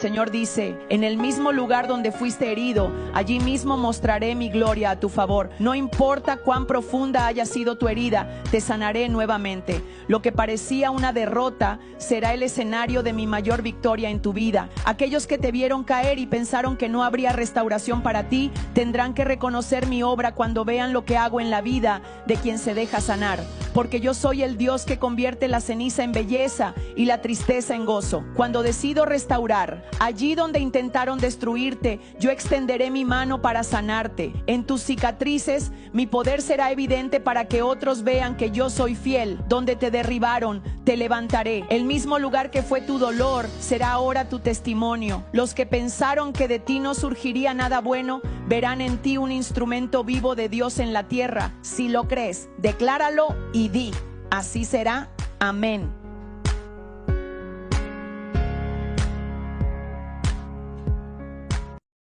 Señor dice, en el mismo lugar donde fuiste herido, allí mismo mostraré mi gloria a tu favor. No importa cuán profunda haya sido tu herida, te sanaré nuevamente. Lo que parecía una derrota será el escenario de mi mayor victoria en tu vida. Aquellos que te vieron caer y pensaron que no habría restauración para ti, tendrán que reconocer mi obra cuando vean lo que hago en la vida de quien se deja sanar. Porque yo soy el Dios que convierte la ceniza en belleza y la tristeza en gozo. Cuando decido restaurar, allí donde intentaron destruirte, yo extenderé mi mano para sanarte. En tus cicatrices, mi poder será evidente para que otros vean que yo soy fiel. Donde te derribaron, te levantaré. El mismo lugar que fue tu dolor será ahora tu testimonio. Los que pensaron que de ti no surgiría nada bueno, verán en ti un instrumento vivo de Dios en la tierra. Si lo crees, decláralo y di, así será. Amén.